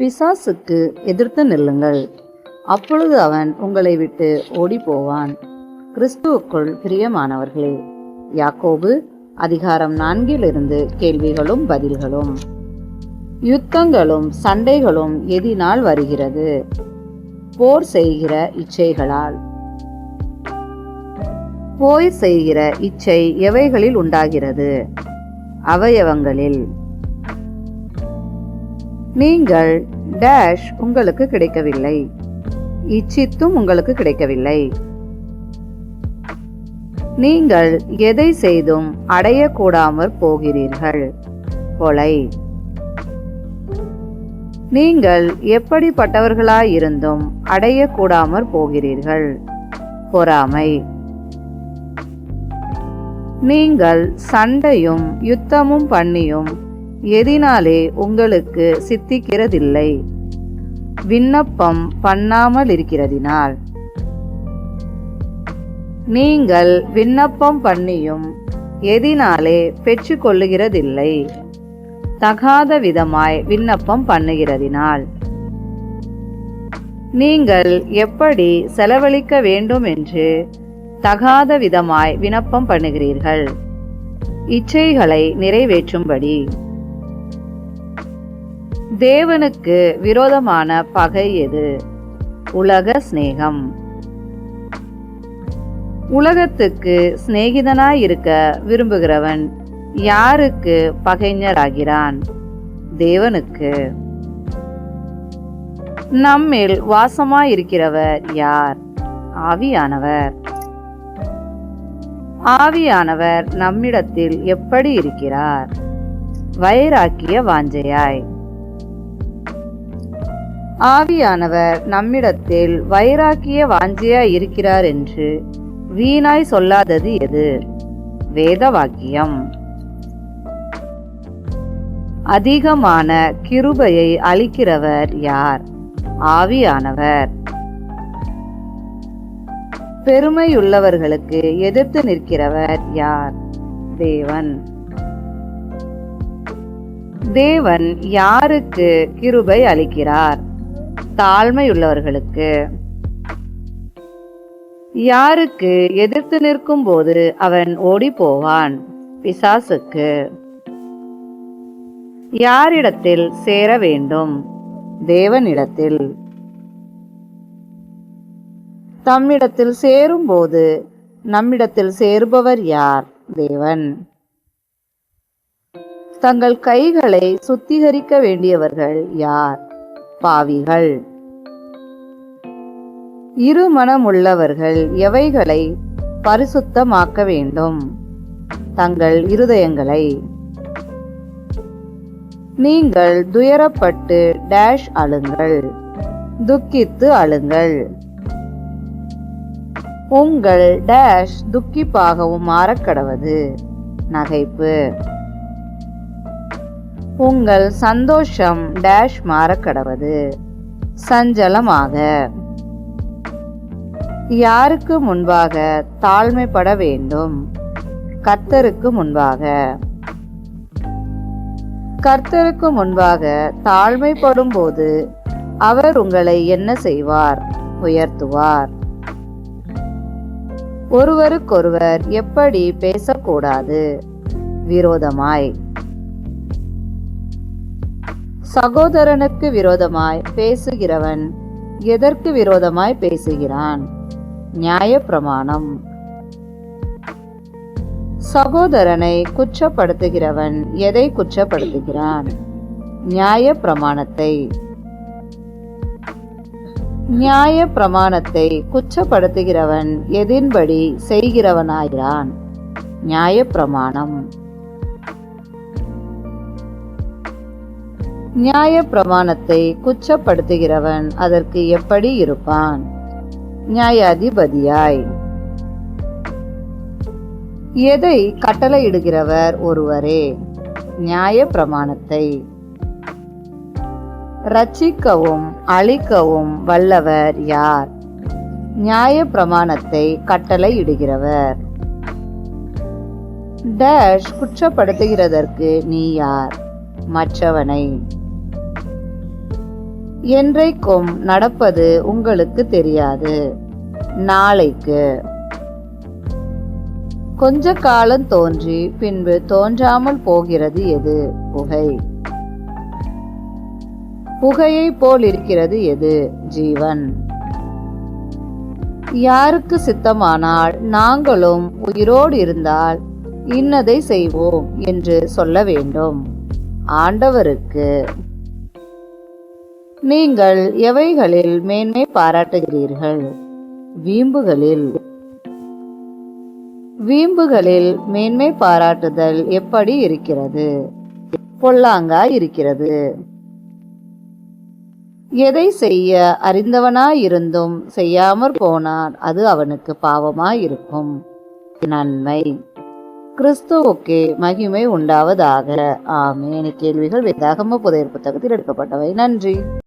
பிசாசுக்கு எதிர்த்து நில்லுங்கள், அப்பொழுது அவன் உங்களை விட்டு ஓடி போவான். கிறிஸ்துவுக்குள் பிரியமானவர்களே, யாக்கோபு அதிகாரம் 4 கேள்விகளும் பதில்களும். யுத்தங்களும் சண்டைகளும் எதினால் வருகிறது? போர் செய்கிற இச்சைகளால். போர் செய்கிற இச்சை எவைகளில் உண்டாகிறது? அவயவங்களில். நீங்கள் டேஷ் உங்களுக்கு கிடைக்கவில்லை, இச்சித்தும் உங்களுக்கு கிடைக்கவில்லை. நீங்கள் எதை செய்தும் அடையக்கூடாமற் போகிறீர்கள்? கொலை. நீங்கள் எப்படிப்பட்டவர்களாயிருந்தும் அடையக்கூடாமற் போகிறீர்கள்? பொறாமை. நீங்கள் சண்டையும் யுத்தமும் பண்ணியும் எதினாலே உங்களுக்கு சித்திக்கிறதில்லை? விண்ணப்பம் பண்ணாமல் இருக்கிறதினால். நீங்கள் விண்ணப்பம் பண்ணியும் எதினாலே பெற்றுக்கொள்ளுகிறதில்லை? தகாத விதமாய் விண்ணப்பம் பண்ணுகிறதினால். நீங்கள் எப்படி செலவழிக்க வேண்டும் என்று தகாத விதமாய் விண்ணப்பம் பண்ணுகிறீர்கள், இச்சைகளை நிறைவேற்றும்படி. தேவனுக்கு விரோதமான பகை எது? உலக சிநேகம். உலகத்துக்கு சிநேகிதனாயிருக்க விரும்புகிறவன் யாருக்கு பகைஞராகிறான்? தேவனுக்கு. நம்மில் வாசமாயிருக்கிறவர் யார்? ஆவியானவர். ஆவியானவர் நம்மிடத்தில் எப்படி இருக்கிறார்? வைராக்கிய வாஞ்சையாய். ஆவியானவர் நம்மிடத்தில் வைராக்கிய வாஞ்சையாய் இருக்கிறார் என்று வீணாய் சொல்லாதது எது? வேத வாக்கியம். அதிகமான கிருபையை அளிக்கிறவர் யார்? ஆவியானவர். பெருமையுள்ளவர்களுக்கு எதிர்த்து நிற்கிறவர் யார்? தேவன். தேவன் யாருக்கு கிருபை அளிக்கிறார்? தாழ்மையுள்ளவர்களுக்கு. யாருக்கு எதிர்த்து நிற்கும் போது அவன் ஓடி போவான்? பிசாசுக்கு. யாரிடத்தில் சேர வேண்டும்? தேவனிடத்தில். தம்மிடத்தில் சேரும்போது நம்மிடத்தில் சேருபவர் யார்? தேவன். தங்கள் கைகளை சுத்திகரிக்க வேண்டியவர்கள் யார்? பாவிகள். இருமனமுள்ளவர்கள் எவைகளை பரிசுத்தமாக்க வேண்டும்? தங்கள் இருதயங்களை. நீங்கள் துயரப்பட்டு டேஷ் அழுங்கள், துக்கித்து அழுங்கள். உங்கள் டேஷ் துக்கிப்பாகவும் மாறக்கடவது, நகைப்பு. உங்கள் சந்தோஷம் டேஷ் மாறக்கடவது, சஞ்சலமாக. யாருக்கு முன்பாக தாழ்மைப்பட வேண்டும்? கர்த்தருக்கு முன்பாக. கர்த்தருக்கு முன்பாக தாழ்மைப்படும் போது அவர் உங்களை என்ன செய்வார்? உயர்த்துவார். ஒருவருக்கொருவர் எப்படி பேசக்கூடாது? விரோதமாய். சகோதரனுக்கு விரோதமாய் பேசுகிறவன் எதற்கு விரோதமாய் பேசுகிறான்? நியாயப்பிரமாணம். சகோதரனை குற்றப்படுத்துகிறவன் எதை குற்றப்படுத்துகிறான்? நியாயப்பிரமாணத்தை. நியாயப்பிரமாணத்தை குற்றப்படுத்துகிறவன் எதின்படி செய்கிறவனாகிறான்? நியாயப்பிரமாணம். நியாயப்பிரமாணத்தை குற்றப்படுத்துகிறவன் அதற்கு எப்படி இருப்பான்? நியாயாதிபதியாய். எதை கட்டளையிடுகிறவர் ஒருவரே? நியாயப்பிரமாணத்தை. ரட்சிக்கவும் அழிக்கவும் வல்லவர் யார்? நியாயப்பிரமாணத்தை கட்டளையிடுகிறவர். டேஷ் குற்றப்படுத்துகிறதற்கு நீ யார்? மற்றவனை. என்றைக்கும் நடப்பது உங்களுக்கு தெரியாது, நாளைக்கு. கொஞ்ச காலம் தோன்றி பின்பு தோன்றாமல் போகிறது எது? புகை. புகையை போல் இருக்கிறது எது? ஜீவன். யாருக்கு சித்தமானால் நாங்களும் உயிரோடு இருந்தால் இன்னதை செய்வோம் என்று சொல்ல வேண்டும். ஆண்டவருக்கு. நீங்கள் எவைகளில் மேன்மை பாராட்டுகிறீர்கள்? வீம்புகளில். வீம்புகளில் மேன்மை பாராட்டுதல் எப்படி இருக்கிறது? பொல்லாங்காய் இருக்கிறது. எதை செய்ய அறிந்தவனாயிருந்தும் செய்யாமற் போனான் அது அவனுக்கு பாவமாயிருக்கும். நன்மை. கிறிஸ்துவுக்கே மகிமை உண்டாவதாக. ஆமென். கேள்விகள் வேதாகம புதையல் புத்தகத்தில் எடுக்கப்பட்டவை. நன்றி.